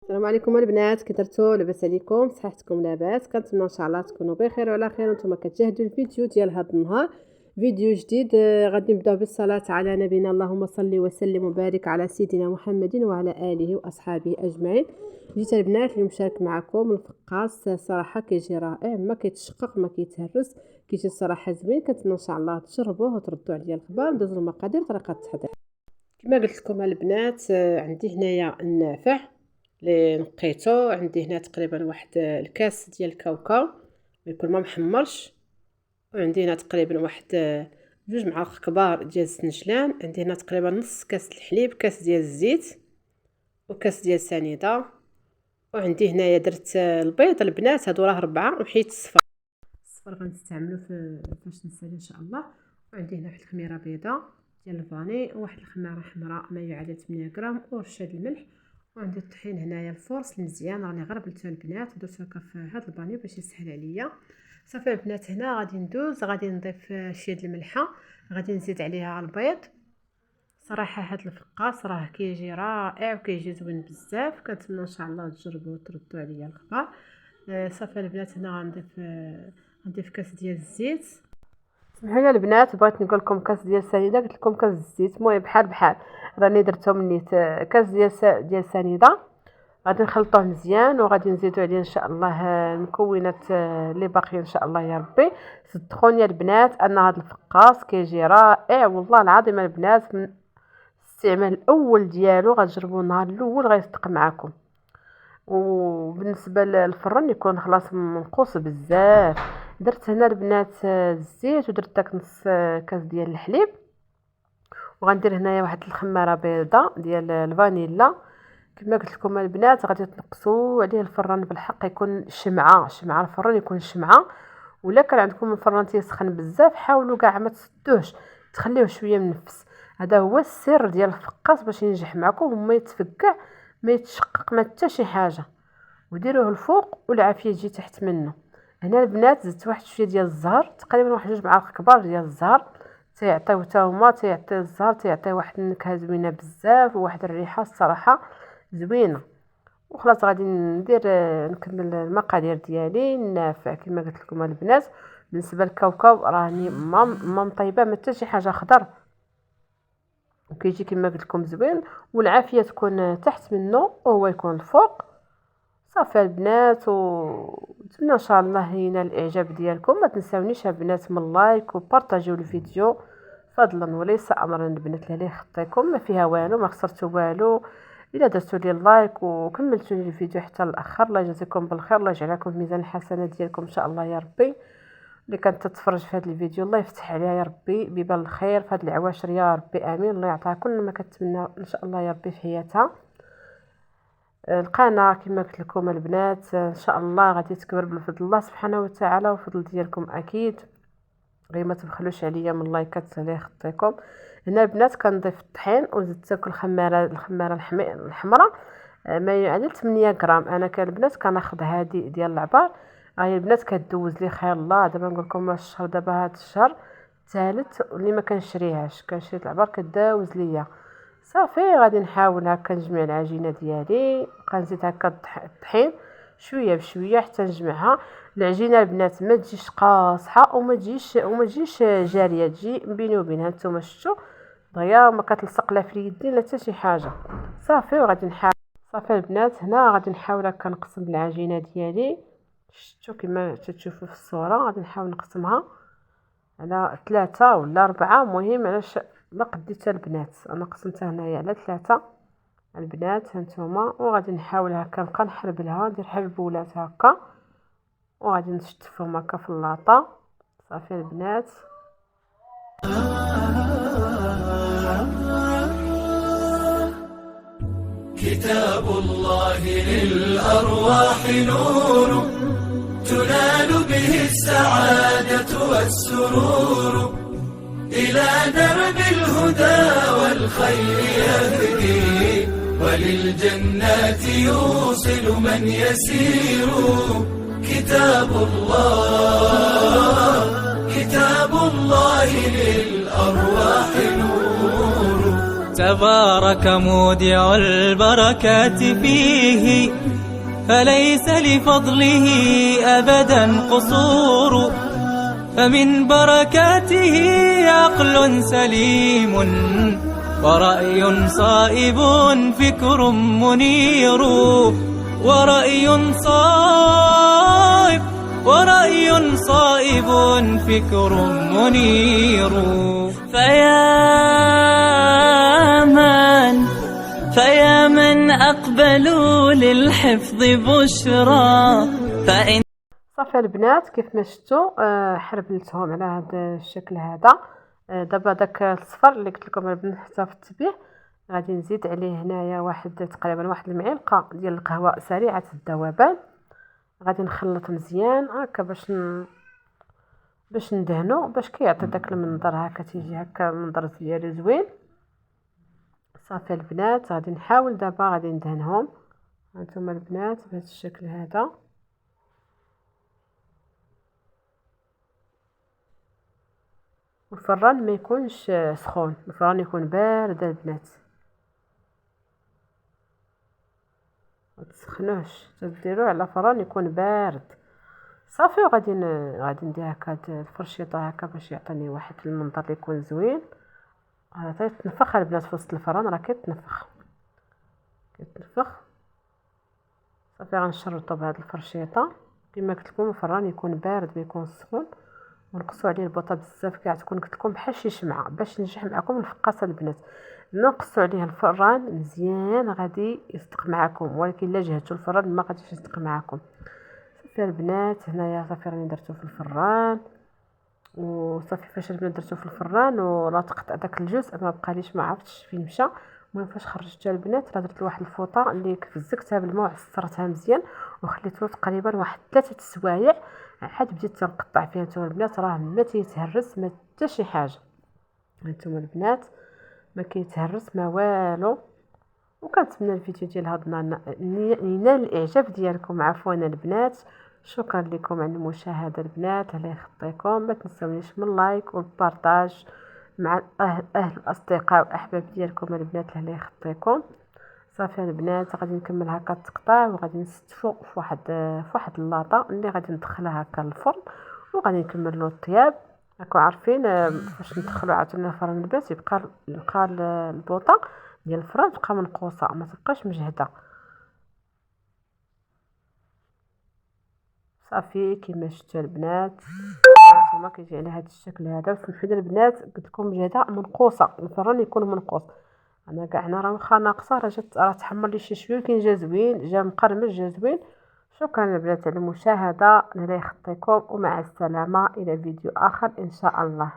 السلام عليكم البنات، كي درتو؟ لاباس عليكم؟ صحتكم لاباس؟ كنتمنى ان شاء الله تكونوا بخير وعلى خير. نتوما كتشاهدوا الفيديو ديال هذا النهار، فيديو جديد. غادي نبداو بالصلاه على نبينا، اللهم صل وسلم وبارك على سيدنا محمد وعلى اله واصحابه اجمعين. جيت البنات اليوم نشارك معكم الفقاص. صراحه كيجي رائع، ما كيتشقق ما كيتهرس، كيجي الصراحه زوين. كنتمنى ان شاء الله تجربوه وتردوا عليا الخبر. ندوزو المقادير طريقه التحضير. كما قلت لكم البنات، عندي هنايا النافع اللي نقيته. عندي هنا تقريبا واحد الكاس ديال الكاوكاو ويكون ما محمرش، وعندي هنا تقريبا واحد 2 معالق كبار ديال السنجلان. عندي هنا تقريبا نص كاس الحليب، كاس ديال الزيت، وكاس ديال السنيده. وعندي هنايا درت البيض البنات، هادو راه 4 وحيت الصفر غنستعملو فاش نسالي ان شاء الله. وعندي هنا واحد الخميره بيضاء ديال الفاني، وواحد الخماره حمراء ما يعادل 8 غرام، ورشه الملح. وعندي الطحين هنايا الفورس مزيان، راني غربلته البنات ودرت هكا في هذا البانيو باش يسهل عليا. صافي البنات، هنا غادي نضيف شويه الملحه، غادي نزيد عليها البيض. صراحه هذا الفقاص راه كيجي رائع وكيجي زوين بزاف. كنتمنى ان شاء الله تجربوا وتردوا عليا الخبر. صافي البنات، هنا غنضيف كاس ديال الزيت. سمحوا لي البنات، بغيت نقول لكم كاس ديال السنيده، قلت لكم كاس الزيت، المهم بحال راني درتهم نيت. كاس ديال السنيده غادي نخلطوه مزيان، وغادي نزيدو عليه ان شاء الله المكونات اللي باقيين ان شاء الله يا ربي. صدقوني البنات ان هذا الفقاص كيجي رائع والله العظيم البنات. من الاستعمال الاول ديالو غتجربوه النهار الاول غيصدق معكم. وبالنسبه للفرن يكون خلاص منقوص بزاف. درت هنا البنات الزيت، ودرت داك نص كاس ديال الحليب، وغندير هنايا واحد الخماره بيضاء ديال الفانيلا. كما قلت لكم البنات غادي تنقصوا عليه الفران بالحق، يكون شمعه الفران يكون شمعه. ولا كان عندكم الفران تيسخن بزاف حاولوا كاع ما تسدوش، تخليوه شويه منفس. هذا هو السر ديال الفقاص باش ينجح معكم وما يتفكع ما يتشقق ما حتى شي حاجه. وديروه الفوق والعافيه تجي تحت منه. هنا البنات زدت واحد شويه ديال الزهر، تقريبا واحد 2 معالق كبار ديال الزهر. تيعطيو حتى هما، تيعطي الزهر تيعطي واحد النكهه زوينه بزاف وواحد الريحه الصراحه زوينه. وخلاص غادي نكمل المقادير ديالي. النافع كما قلت لكم البنات، بالنسبه للكاوكاو راني ما مطيبه ما حتى شي حاجه خضر، وكيجي كما قلت لكم زوين، والعافيه تكون تحت منه وهو يكون الفوق. صافي البنات، ونتمنى ان شاء الله ينال الاعجاب ديالكم. ما تنساونيش البنات من لايك وبارطاجيو الفيديو فضلا وليس امرا البنات. اللي خطيكم ما فيها والو، ما خسرتوا والو الا درتوا لي اللايك وكملتوا لي الفيديو حتى الاخر. الله يجزيكم بالخير، الله يجعلكم في ميزان الحسنات ديالكم ان شاء الله يا ربي. اللي كانت تتفرج في هذا الفيديو الله يفتح عليها يا ربي بيبان الخير في هذه العواشر يا ربي، امين. الله يعطيها كل ما كتمنى ان شاء الله يا ربي في حياتها. القناه كما قلت لكم البنات ان شاء الله غادي تكبر بفضل الله سبحانه وتعالى وفضل ديالكم اكيد. غير ما تبخلوش عليا من لايكات اللي خطيكم. هنا البنات كنضيف الطحين وزدت الخماره الحمراء ما يعادل 8 غرام. انا البنات كناخذ هذه ديال العبار، هاي البنات كدوز لي خير الله. دابا نقول لكم الشهر دابا هذا الشهر الثالث اللي ما كنشريهاش، كنشري العبار كداوز ليا. صافي غادي نحاول هكا نجمع العجينه ديالي، كنزيد هكا الطحين شويه بشويه حتى نجمعها. العجينه البنات ما تجيش قاصحه وما تجيش جاريه، تجي بيني وبينها. نتوما شفتوا دغيا ما كتلصق لا في اليدين لا حتى شي حاجه. صافي وغادي نحاول. صافي البنات، هنا غادي نحاول هكا نقسم العجينه ديالي. شفتوا كما تشوفوا في الصوره، غادي نحاول نقسمها على 3 ولا 4. مهم علاش ما قديتها البنات، انا قسمتها هنايا على 3 البنات هانتوما. وغادي نحاول هكا نبقى نحربلها، ندير حلبولات هكا وغادي نشتفهم هكا في اللاطه. صافي البنات، كتاب الله للأرواح نور تنال به السعادة والسرور، إلى درب الهدى والخير يهدي، وللجنات يوصل من يسير. كتاب الله للأرواح نور. تبارك مودع البركات فيه، فليس لفضله أبدا قصور، فمن بركاته عقل سليم ورأي صائب فكر منير، ورأي صائب فكر منير. فيا من أقبلوا للحفظ بشرى. صافي البنات كيف ما شفتوا حربلتهم على هذا الشكل هذا. دابا داك الصفر اللي قلت لكم بنحتفظ به غادي نزيد عليه هنايا تقريبا واحد المعلقه ديال القهوه سريعه الذوبان. غادي نخلط مزيان هكا باش ندهنو، باش كيعطي داك المنظر هكا، تيجي هكا المنظر ديالو زوين. صافي البنات غادي نحاول دابا غادي ندهنهم هانتوما البنات بهذا الشكل هذا. الفران ما يكونش سخون، الفران يكون بارد البنات، ما تسخنوش، تديروه على فران يكون بارد. صافي وغادي ندير هكا الفرشيطه هكا باش يعطيني واحد المنظر اللي يكون زوين. هذا تنفخ البنات في وسط الفران، راه كيتنفخ. صافي غنشرطو بهاد الفرشيطه كما قلت لكم. الفران يكون بارد ما يكون سخون، ونقصوا عليه البوطه بزاف كاع تكون قلت لكم بحال شي شمعه باش نجح معكم الفقاصه البنات. نقصوا عليه الفران مزيان غادي يصدق معكم، ولكن الا جهدتوا الفران ما غاديش يصدق معكم. صافي البنات هنايا صافي راني درتو في الفران، وصافي فاش البنات درتو في الفران ولصقت هذاك الجزء ما بقاليش، ما عرفتش فين مشى. المهم فاش خرجتها البنات راه درت واحد الفوطه اللي فزكتها بالماء وعصرتها مزيان وخليته تقريبا واحد 3 سوايع عاد بديت تنقطع فيها. نتوما البنات راه ما تيتهرس ما حتى شي حاجه، هانتوما البنات ما كيتهرس ما والو. وكنتمنى الفيديو ديال هاد النهار ينال الاعجاب ديالكم. عفوا البنات، شكرا لكم على المشاهده البنات، الله يخطيكم. ما تنسونيش من اللايك والبارطاج مع اهل الاصدقاء والاحباب ديالكم البنات، الله يخطيكم. صافي البنات غادي نكمل هكا التقطاع وغادي نستفو في واحد اللاطه اللي غادي ندخلها هكا للفرن وغادي نكملوا الطياب. راكم عارفين فاش ندخلوا عاوتاني الفرن البنات يبقى البوطه ديال الفران تبقى منقوصه ما تبقاش مجهده. صافي كيما شفتوا البنات هانتوما كيجي على هذا الشكل هذا. وسمحوا لي البنات قلت لكم مجهده منقوصه، الفران يكون منقوص. انا كاع هنا راه واخا ناقصه راه تحمر لي شي شويه، ولكن جا زوين، جا مقرمش، جا زوين. شكرا البنات على المشاهده، الله يخطيكم ومع السلامه الى فيديو اخر ان شاء الله.